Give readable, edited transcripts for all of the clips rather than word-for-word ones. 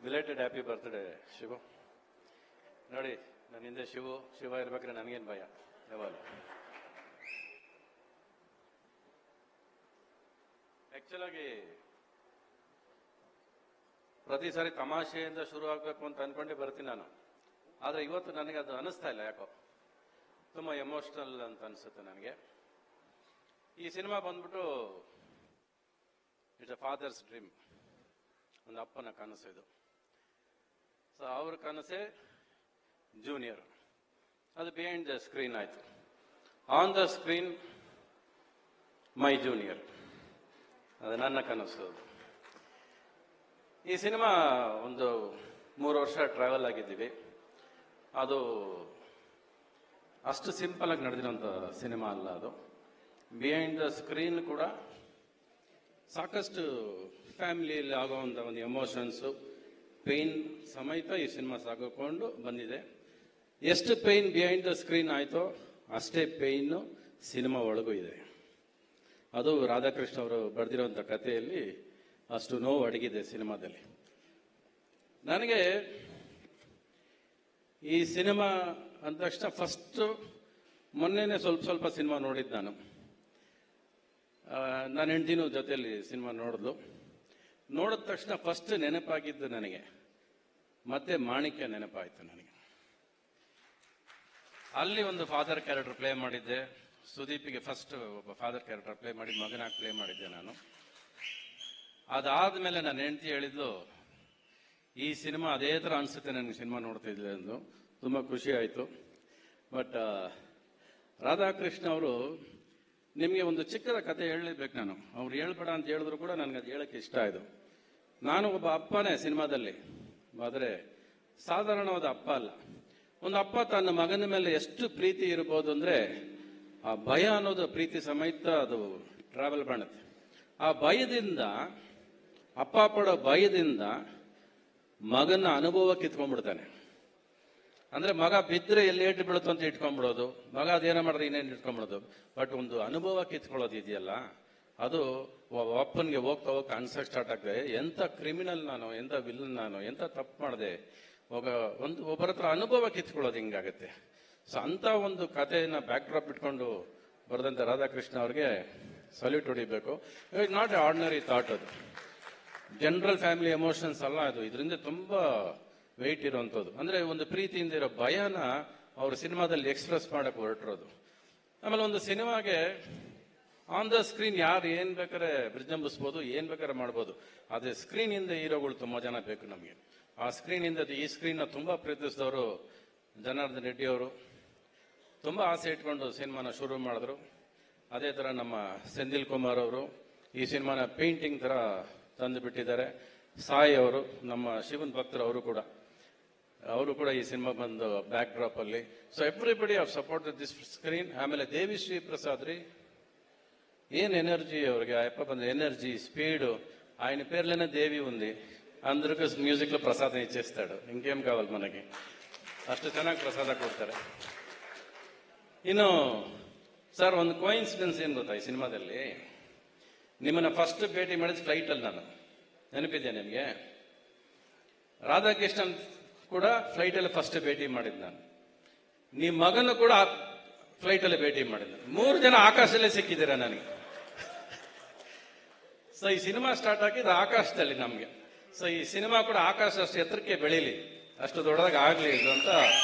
Belated happy birthday Shivu. ನೋಡಿ, ನನ್ನ ಹಿಂದೆ ಶಿವ ಇರ್ಬೇಕಾದ್ರೆ ನನಗೇನು ಭಯ ಯಾವಾಗ. ಆಕ್ಚುಲ್ ಆಗಿ ಪ್ರತಿ ಸಾರಿ ತಮಾಷೆಯಿಂದ ಶುರು ಆಗ್ಬೇಕು ಅಂತ ಅನ್ಕೊಂಡೇ ಬರ್ತೀನಿ ನಾನು. ಆದ್ರೆ ಇವತ್ತು ನನಗೆ ಅದು ಅನಿಸ್ತಾ ಇಲ್ಲ, ಯಾಕೋ ತುಂಬಾ ಎಮೋಷನಲ್ ಅಂತ ಅನ್ಸುತ್ತೆ ನನಗೆ. ಈ ಸಿನಿಮಾ ಬಂದ್ಬಿಟ್ಟು ಇಟ್ಸ್ ಅ ಫಾದರ್ಸ್ ಡ್ರೀಮ್, ಒಂದು ಅಪ್ಪನ ಕನಸು ಇದು. ಸೊ ಅವ್ರ ಕನಸೇ ಜೂನಿಯರ್. ಅದು ಬಿಹೈಂಡ್ ದ ಸ್ಕ್ರೀನ್ ಆಯ್ತು. On the screen my junior, ಅದು ನನ್ನ ಕನಸು. ಈ ಸಿನಿಮಾ ಒಂದು 3 ವರ್ಷ ಟ್ರಾವೆಲ್ ಆಗಿದ್ದೀವಿ. ಅದು ಅಷ್ಟು ಸಿಂಪಲ್ ಆಗಿ ನಡೆದಿರೋಂಥ ಸಿನಿಮಾ ಅಲ್ಲ ಅದು. ಬಿಹೈಂಡ್ ದ ಸ್ಕ್ರೀನ್ ಕೂಡ ಸಾಕಷ್ಟು ಫ್ಯಾಮಿಲಿಯಲ್ಲಿ ಆಗುವಂಥ ಒಂದು ಎಮೋಷನ್ಸು, ಪೇಯ್ನ್ ಸಮೇತ ಈ ಸಿನಿಮಾ ಸಾಗಿಕೊಂಡು ಬಂದಿದೆ. ಎಷ್ಟು ಪೇಯ್ನ್ ಬಿಹೈಂಡ್ ದ ಸ್ಕ್ರೀನ್ ಆಯ್ತೋ ಅಷ್ಟೇ ಪೇಯ್ನು ಸಿನಿಮಾ ಒಳಗೂ ಇದೆ. ಅದು ರಾಧಾಕೃಷ್ಣ ಅವರು ಬರೆದಿರುವಂಥ ಕಥೆಯಲ್ಲಿ ಅಷ್ಟು ನೋವು ಅಡಗಿದೆ ಸಿನಿಮಾದಲ್ಲಿ. ನನಗೆ ಈ ಸಿನಿಮಾ ಅಂದ ತಕ್ಷಣ ಫಸ್ಟ್ ಮೊನ್ನೆನೆ ಸ್ವಲ್ಪ ಸಿನಿಮಾ ನೋಡಿದ್ದು ನಾನು. ನನ್ನ ಹೆಂಡತಿನೂ ಜೊತೆಯಲ್ಲಿ ಸಿನಿಮಾ ನೋಡಿದ್ಲು. ನೋಡಿದ ತಕ್ಷಣ ಫಸ್ಟ್ ನೆನಪಾಗಿದ್ದು ನನಗೆ ಮತ್ತೆ ಮಾಣಿಕ್ಯ ನೆನಪಾಯ್ತು ನನಗೆ. ಅಲ್ಲಿ ಒಂದು ಫಾದರ್ ಕ್ಯಾರೆಕ್ಟರ್ ಪ್ಲೇ ಮಾಡಿದ್ದೆ. ಸುದೀಪಿಗೆ ಫಸ್ಟ್ ಒಬ್ಬ ಫಾದರ್ ಕ್ಯಾರೆಕ್ಟರ್ ಪ್ಲೇ ಮಾಡಿ ಮಗನಾಗಿ ಪ್ಲೇ ಮಾಡಿದ್ದೆ ನಾನು. ಅದಾದ್ಮೇಲೆ ನನ್ನ ಹೆಂಡತಿ ಹೇಳಿದ್ಲು, ಈ ಸಿನಿಮಾ ಅದೇ ತರ ಅನ್ಸುತ್ತೆ ನನಗೆ ಸಿನಿಮಾ ನೋಡ್ತಿದ್ದೆ ಎಂದು. ತುಂಬಾ ಖುಷಿ ಆಯ್ತು. ಬಟ್ ರಾಧಾಕೃಷ್ಣ ಅವರು ನಿಮಗೆ ಒಂದು ಚಿಕ್ಕದ ಕತೆ ಹೇಳಲೇಬೇಕು ನಾನು. ಅವ್ರು ಹೇಳ್ಬೇಡ ಅಂತ ಹೇಳಿದ್ರು ಕೂಡ ನನಗೆ ಅದು ಹೇಳಕ್ಕೆ ಇಷ್ಟ ಆಯ್ತು. ನಾನು ಒಬ್ಬ ಅಪ್ಪನೇ ಸಿನಿಮಾದಲ್ಲಿ, ಆದರೆ ಸಾಧಾರಣವಾದ ಅಪ್ಪ ಅಲ್ಲ. ಒಂದು ಅಪ್ಪ ತನ್ನ ಮಗನ ಮೇಲೆ ಎಷ್ಟು ಪ್ರೀತಿ ಇರಬಹುದು ಅಂದ್ರೆ, ಆ ಭಯ ಅನ್ನೋದು ಪ್ರೀತಿ ಸಮೇತ ಅದು ಟ್ರಾವೆಲ್ ಮಾಡುತ್ತೆ. ಆ ಭಯದಿಂದ, ಅಪ್ಪ ಪಡೋ ಭಯದಿಂದ ಮಗನ ಅನುಭವ ಕಿತ್ಕೊಂಡ್ಬಿಡ್ತಾನೆ. ಅಂದ್ರೆ ಮಗ ಬಿದ್ದರೆ ಎಲ್ಲಿ ಏಟು ಬೀಳುತ್ತೋ ಅಂತ ಇಟ್ಕೊಂಡ್ಬಿಡೋದು, ಮಗ ಅದೇನೋ ಮಾಡಿದ್ರೆ ಇನ್ನೇನು ಇಟ್ಕೊಂಡ್ಬಿಡೋದು. ಬಟ್ ಒಂದು ಅನುಭವ ಕಿತ್ಕೊಳ್ಳೋದು ಇದೆಯಲ್ಲ, ಅದು ಅಪ್ಪನಿಗೆ ಹೋಗ್ತಾ ಅನ್ಸಕ್ ಸ್ಟಾರ್ಟ್ ಆಗ್ತದೆ. ಎಂತ ಕ್ರಿಮಿನಲ್ ನಾನು, ಎಂತ ವಿಲನ್ ನಾನು, ಎಂತ ತಪ್ಪು ಮಾಡಿದೆ, ಒಬ್ಬರ ಹತ್ರ ಅನುಭವ ಕಿತ್ಕೊಳ್ಳೋದು ಹಿಂಗಾಗತ್ತೆ. ಸೊ ಅಂತ ಒಂದು ಕಥೆಯನ್ನ ಬ್ಯಾಕ್ ಡ್ರಾಪ್ ಇಟ್ಕೊಂಡು ಬರೆದಂತ ರಾಧಾಕೃಷ್ಣ ಅವ್ರಿಗೆ ಸಲ್ಯೂಟ್ ಹೊಡಿಬೇಕು. It not A ordinary thought. ಅದು ಜನರಲ್ ಫ್ಯಾಮಿಲಿ ಎಮೋಷನ್ಸ್ ಅಲ್ಲ ಅದು. ಇದರಿಂದ ತುಂಬಾ ವೆಯ್ಟ್ ಇರುವಂಥದ್ದು. ಅಂದ್ರೆ ಒಂದು ಪ್ರೀತಿಯಿಂದ ಇರೋ ಭಯನ ಅವ್ರ ಸಿನಿಮಾದಲ್ಲಿ ಎಕ್ಸ್ಪ್ರೆಸ್ ಮಾಡಕ್ ಹೊರಟಿರೋದು. ಆಮೇಲೆ ಒಂದು ಸಿನಿಮಾಗೆ ಆನ್ ದ ಸ್ಕ್ರೀನ್ ಯಾರು ಏನ್ ಬೇಕಾದ್ರೆ ವಿಜೃಂಭಿಸ್ಬೋದು, ಏನ್ ಬೇಕಾದ್ರೆ ಮಾಡ್ಬೋದು. ಆದ್ರೆ ಸ್ಕ್ರೀನ್ ಇಂದ ಹೀರೋಗಳು ತುಂಬಾ ಜನ ಬೇಕು ನಮಗೆ. ಆ ಸ್ಕ್ರೀನ್ ಇಂದ ಈ ಸ್ಕ್ರೀನ್ ನ ತುಂಬಾ ಪ್ರೀತಿಸಿದವರು ಜನಾರ್ದನ್ ರೆಡ್ಡಿ ಅವರು. ತುಂಬಾ ಆಸೆ ಇಟ್ಕೊಂಡು ಸಿನಿಮಾನ ಶುರು ಮಾಡಿದ್ರು. ಅದೇ ತರ ನಮ್ಮ ಸೆಂದಿಲ್ ಕುಮಾರ್ ಅವರು ಈ ಸಿನಿಮಾನ ಪೇಂಟಿಂಗ್ ತರ ತಂದು ಬಿಟ್ಟಿದ್ದಾರೆ. ಸಾಯಿ ಅವರು, ನಮ್ಮ ಶಿವನ್ ಭಕ್ತರು, ಅವರು ಕೂಡ ಈ ಸಿನಿಮಾ ಬಂದು ಬ್ಯಾಕ್ ಡ್ರಾಪ್ ಅಲ್ಲಿ. So everybody have supported this screen. ಆಮೇಲೆ ದೇವಿ ಶ್ರೀ ಪ್ರಸಾದ್ ರೀ, ఏం ఎనర్జీ ఎవరికి అయ్యప్ప ಬಂದ ఎనర్జీ స్పీడ్ ఆయన పేర్లోనే దేవి ఉంది. అందరికీ మ్యూజిక్ లో ప్రసాదం ఇచ్చేస్తాడు. ఇంకేం కావాలి మనకి, ಅಷ್ಟು ಚೆನ್ನಾಗಿ ಪ್ರಸಾದ ಕೊಡ್ತಾರೆ. ಇನ್ನು ಸರ್ ಒಂದು ಕೋಇನ್ಸಿಡೆನ್ಸ್ ಏನ್ ಗೊತ್ತಾ, ಈ ಸಿನಿಮಾದಲ್ಲಿ ನಿಮ್ಮನ್ನ ಫಸ್ಟ್ ಭೇಟಿ ಮಾಡಿದ ಫ್ಲೈಟ್ ಅಲ್ಲಿ ನಾನು, ನೆನಪಿದ್ಯಾ ನಿಮ್ಗೆ? ರಾಧಾಕೃಷ್ಣನ್ ಕೂಡ ಫ್ಲೈಟ್ ಅಲ್ಲಿ ಫಸ್ಟ್ ಭೇಟಿ ಮಾಡಿದ್ ನಾನು. ನಿಮ್ಮ ಮಗನು ಕೂಡ ಫ್ಲೈಟ್ ಅಲ್ಲಿ ಭೇಟಿ ಮಾಡಿದ. 3 ಜನ ಆಕಾಶದಲ್ಲೇ ಸಿಕ್ಕಿದ್ದೀರಾ ನನಗೆ. ಸೊ ಈ ಸಿನಿಮಾ ಸ್ಟಾರ್ಟ್ ಆಗಿದ್ದು ಆಕಾಶದಲ್ಲಿ ನಮ್ಗೆ. ಸೊ ಈ ಸಿನಿಮಾ ಕೂಡ ಆಕಾಶ ಅಷ್ಟು ಎತ್ತರಕ್ಕೆ ಬೆಳೀಲಿ, ಅಷ್ಟು ದೊಡ್ಡದಾಗಿ ಆಗ್ಲಿ ಇದು ಅಂತ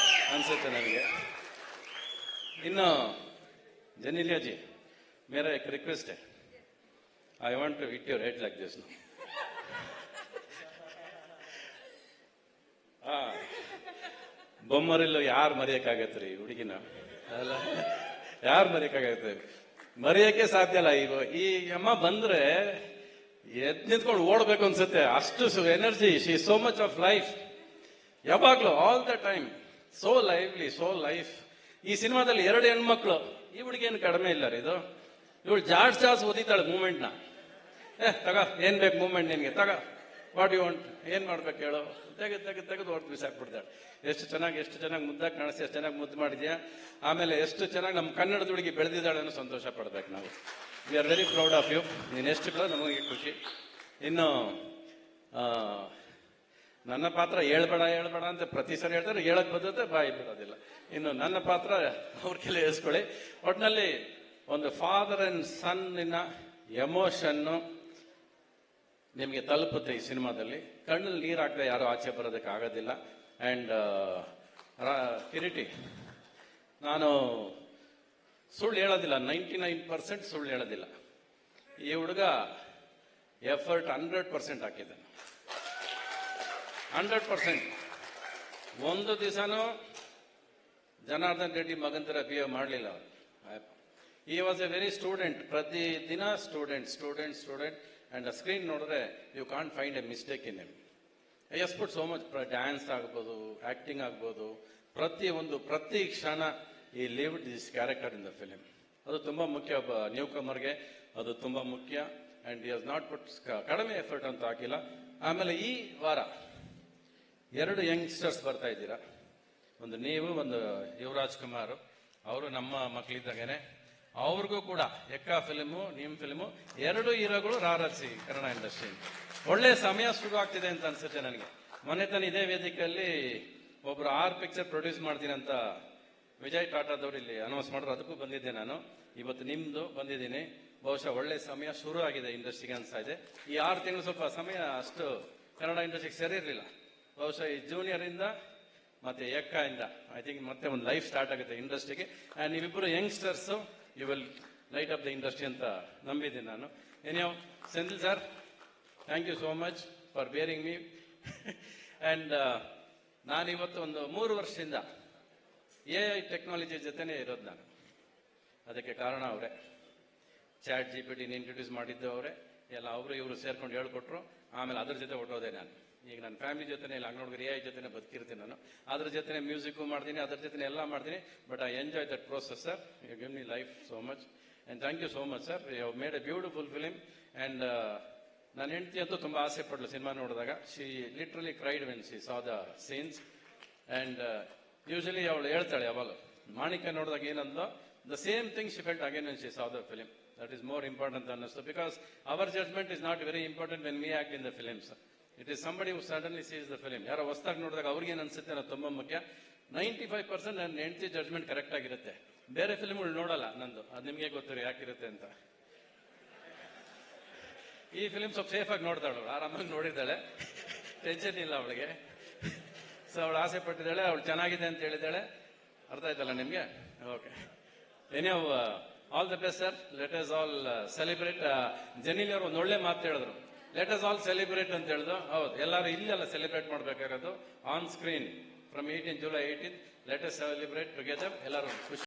ಅನ್ಸುತ್ತೆ ನನಗೆ. ಇನ್ನು ಜನಿಲಿಯಾ ಜಿ, ಮೇರಾ ಏಕ್ ರಿಕ್ವೆಸ್ಟ್ ಹೈ, I want to hit your head like this now. Bommarillu ಯಾರು ಮರೆಯಕ್ಕಾಗತ್ರಿ ಹುಡುಗಿನ? ಅಲ್ಲ, ಯಾರು ಮರೆಯಕ್ಕಾಗತ್ತೆ? ಮರೆಯಕ್ಕೆ ಸಾಧ್ಯ ಇಲ್ಲ. ಈ ಅಮ್ಮ ಬಂದ್ರೆ ಎದ್ ನಿಂತ್ಕೊಂಡು ಓಡ್ಬೇಕು ಅನ್ಸುತ್ತೆ, ಅಷ್ಟು energy. She so much of life, ಯಾವಾಗ್ಲೂ all the time so lively, so life. ಈ ಸಿನಿಮಾದಲ್ಲಿ 2 ಹೆಣ್ಮಕ್ಳು, ಈ ಹುಡುಗಿಯನ್ನು ಕಡಿಮೆ ಇಲ್ಲ ರೀ ಇದು. ಇವಳು ಜಾಡ್ಸ್ ಓದಿತಾಳೆ ಮೂಮೆಂಟ್ ನ. ತಗ ಏನ್ ಬೇಕು ಮೂಮೆಂಟ್ ನಿನ್ಗೆ, ತಗ ವಾಟ್ ಯು ವಾಂಟ್, ಏನ್ ಮಾಡ್ಬೇಕು ಹೇಳು, ತೆಗೆದು ಹೊರತು ಬಿಸಾಕ್ಬಿಡ್ತಾಳೆ. ಎಷ್ಟು ಚೆನ್ನಾಗಿ ಮುದ್ದಾಗಿ ಕಾಣಿಸಿ, ಎಷ್ಟು ಚೆನ್ನಾಗಿ ಮುದ್ದು ಮಾಡಿದ್ಯಾ. ಆಮೇಲೆ ಎಷ್ಟು ಚೆನ್ನಾಗಿ ನಮ್ಮ ಕನ್ನಡದ ಹುಡುಗಿ ಬೆಳೆದಿದ್ದಾಳೆ ಅನ್ನೋ ಸಂತೋಷ ಪಡ್ಬೇಕು ನಾವು. We are very proud of you. ನೀನು ಎಷ್ಟು ಕೂಡ ನಮಗೆ ಖುಷಿ. ಇನ್ನು ನನ್ನ ಪಾತ್ರ ಹೇಳ್ಬೇಡ ಹೇಳ್ಬೇಡ ಅಂತ ಪ್ರತಿ ಸರಿ ಹೇಳ್ತಾರೆ, ಹೇಳಕ್ ಬರ್ತದೆ, ಬಾಯಿ ಬಿಡೋದಿಲ್ಲ. ಇನ್ನು ನನ್ನ ಪಾತ್ರ ಅವ್ರ ಕೆಲ ಹೇಳ್ಸ್ಕೊಳ್ಳಿ. ಒಟ್ನಲ್ಲಿ ಒಂದು ಫಾದರ್ ಅಂಡ್ ಸನ್ ಇನ ಎಮೋಷನ್ನು ನಿಮಗೆ ತಲುಪುತ್ತೆ ಈ ಸಿನಿಮಾದಲ್ಲಿ. ಕಣ್ಣಲ್ಲಿ ನೀರು ಹಾಕದೆ ಯಾರು ಆಚೆ ಬರೋದಕ್ಕೆ ಆಗೋದಿಲ್ಲ. ಅಂಡ್ ಕಿರೀಟಿ, ನಾನು ಸುಳ್ಳು ಹೇಳೋದಿಲ್ಲ, 99% ಸುಳ್ಳು ಹೇಳೋದಿಲ್ಲ. ಈ ಹುಡುಗ ಎಫರ್ಟ್ 100% ಹಾಕಿದ್ದಾನೆ, 100%. ಒಂದು ದಿವಸನೂ ಜನಾರ್ದನ್ ರೆಡ್ಡಿ ಮಗನ್ ತರ ಬಿಹೇವ್ ಮಾಡಲಿಲ್ಲ ಅವರು. ಈ ವಾಸ್ ಎ ವೆರಿ ಸ್ಟೂಡೆಂಟ್, ಪ್ರತಿ ದಿನ student student student. And screen ನೋಡಿದ್ರೆ you can't find a mistake in him. As put so much. Dance ಆಗ್ಬೋದು, ಆಕ್ಟಿಂಗ್ ಆಗ್ಬೋದು, ಪ್ರತಿ ಕ್ಷಣ ಈ lived this character in the film. ಅದು ತುಂಬಾ ಮುಖ್ಯ, ಒಬ್ಬ ನ್ಯೂ ಕಮರ್ಗೆ ಅದು ತುಂಬಾ ಮುಖ್ಯ. ಅಂಡ್ ಹಿ ಹಸ್ ನಾಟ್ ಪುಟ್ ಕಡಿಮೆ ಎಫರ್ಟ್ ಅಂತ ಹಾಕಿಲ್ಲ. ಆಮೇಲೆ ಈ ವಾರ 2 ಯಂಗ್ಸ್ಟರ್ಸ್ ಬರ್ತಾ ಇದ್ದೀರಾ, ಒಂದು ನೀವು, ಒಂದು ಯುವರಾಜ್ ಕುಮಾರ್. ಅವರು ನಮ್ಮ ಮಕ್ಕಳಿದ್ದಾಗೇನೆ. ಅವ್ರಿಗೂ ಕೂಡ ಎಕ್ಕ ಫಿಲ್ಮು, ನಿಮ್ ಫಿಲ್ಮು, 2 ಹೀರೋಗಳು ರಾರಾಜಿಸಿ ಕನ್ನಡ ಇಂಡಸ್ಟ್ರಿ. ಒಳ್ಳೆ ಸಮಯ ಶುರು ಆಗ್ತಿದೆ ಅಂತ ಅನ್ಸುತ್ತೆ ನನಗೆ. ಮೊನ್ನೆ ತಾನು ಇದೇ ವೇದಿಕೆಯಲ್ಲಿ ಒಬ್ರು 6 ಪಿಕ್ಚರ್ ಪ್ರೊಡ್ಯೂಸ್ ಮಾಡ್ತೀನಿ ಅಂತ ವಿಜಯ್ ಟಾಟಾದವ್ರು ಇಲ್ಲಿ ಅನೌನ್ಸ್ ಮಾಡಿದ್ರು. ಅದಕ್ಕೂ ಬಂದಿದ್ದೆ ನಾನು. ಇವತ್ತು ನಿಮ್ದು ಬಂದಿದ್ದೀನಿ. ಬಹುಶಃ ಒಳ್ಳೆ ಸಮಯ ಶುರು ಆಗಿದೆ ಇಂಡಸ್ಟ್ರಿಗೆ ಅನ್ಸ್ತಾ ಇದೆ. ಈ 6 ತಿಂಗಳು ಸ್ವಲ್ಪ ಸಮಯ ಅಷ್ಟು ಕನ್ನಡ ಇಂಡಸ್ಟ್ರಿಗೆ ಸರಿ ಇರಲಿಲ್ಲ. ಬಹುಶಃ ಈ ಜೂನಿಯರ್ ಇಂದ ಮತ್ತೆ ಎಕ್ಕ ಇಂದ ಐ ಥಿಂಕ್ ಮತ್ತೆ ಒಂದು ಲೈಫ್ ಸ್ಟಾರ್ಟ್ ಆಗುತ್ತೆ ಇಂಡಸ್ಟ್ರಿಗೆ. ಅಂಡ್ ನೀವಿಬ್ಬರು youngsters, you will light up the industry ಅಂತ ನಂಬಿದ್ದೀನಿ ನಾನು. ಏನ್ಯಾವ್ Senthil sir, thank you so much for bearing me. And ನಾನಿವತ್ತು ಒಂದು 3 ವರ್ಷದಿಂದ AI ಟೆಕ್ನಾಲಜಿ ಜೊತೆನೇ ಇರೋದು ನಾನು. ಅದಕ್ಕೆ ಕಾರಣ ಅವರೇ. ಚಾಟ್ GPT ಇಂಟ್ರೊಡ್ಯೂಸ್ ಮಾಡಿದ್ದು ಅವರೇ. ಎಲ್ಲ ಅವರು ಇವರು ಸೇರ್ಕೊಂಡು ಹೇಳ್ಕೊಟ್ರು. ಆಮೇಲೆ ಅದ್ರ ಜೊತೆ ಹೊಟ್ಟೋದೆ ನಾನು. ಈಗ ನನ್ನ ಫ್ಯಾಮಿಲಿ ಜೊತೆ ಇಲ್ಲ, ಹಂಗೆ ನೋಡಿದ್ರೆ AI ಜೊತೆ ಬದುಕಿರ್ತೀನಿ ನಾನು. ಅದ್ರ ಜೊತೆ ಮ್ಯೂಸಿಕ್ ಮಾಡ್ತೀನಿ, ಅದ್ರ ಜೊತೆ ಎಲ್ಲ ಮಾಡ್ತೀನಿ. But I enjoy that process sir. You give me life so much and thank you so much sir. You have made a beautiful film. And ನನ್ನ ಹೆಂಡತಿ ಅಂತೂ ತುಂಬಾ ಆಸೆ ಪಡ್ಲು ಸಿನಿಮಾ ನೋಡಿದಾಗ. She literally cried when she saw the scenes. And usually ಅವಳು ಹೇಳ್ತಾಳೆ ಯಾವಾಗ ಮಾಣಿಕ ನೋಡಿದಾಗ ಏನಂದ, the same thing she felt again when she saw the film. That is more important ಅನ್ನಿಸ್ತು. Because our judgement is not very important when we act in the films. It is somebody who suddenly sees the film. ಯಾರೋ ಹೊಸದಾಗಿ ನೋಡಿದಾಗ ಅವ್ರಿಗೇನು ಅನ್ಸುತ್ತೆ ಅನ್ನೋದು ತುಂಬಾ ಮುಖ್ಯ. 95% ನನ್ನ ಹೆಂಡತಿ ಜಡ್ಜ್ಮೆಂಟ್ ಕರೆಕ್ಟ್ ಆಗಿರುತ್ತೆ. ಬೇರೆ ಫಿಲ್ಮ್ಗಳು ನೋಡಲ್ಲ ನಂದು, ಅದು ನಿಮಗೆ ಗೊತ್ತಿರೋ ಯಾಕಿರುತ್ತೆ ಅಂತ. ಈ ಫಿಲಿಮ್ ಸ್ವಲ್ಪ ಸೇಫ್ ಆಗಿ ನೋಡ್ತಾಳು, ಆರಾಮಾಗಿ ನೋಡಿದ್ದಾಳೆ, ಟೆನ್ಷನ್ ಇಲ್ಲ ಅವಳಿಗೆ. ಸೊ ಅವಳು ಆಸೆ ಪಟ್ಟಿದ್ದಾಳೆ, ಅವಳು ಚೆನ್ನಾಗಿದೆ ಅಂತ ಹೇಳಿದ್ದಾಳೆ. ಅರ್ಥ ಆಯ್ತಲ್ಲ ನಿಮ್ಗೆ? Okay. Anyhow all the best sir. Let us all celebrate. Genelia ಅವರು ಒಂದು ಒಳ್ಳೆ ಮಾತು ಹೇಳಿದ್ರು, ಲೆಟ್ ಅಸ್ ಆಲ್ ಸೆಲೆಬ್ರೇಟ್ ಅಂತ ಹೇಳಿದ್ರು. ಹೌದು, ಎಲ್ಲರೂ ಇಲ್ಲೆಲ್ಲ ಸೆಲೆಬ್ರೇಟ್ ಮಾಡಬೇಕಾಗಿರೋದು on screen from 18 July 18. Let us celebrate together. ಎಲ್ಲರೂ ಖುಷಿ.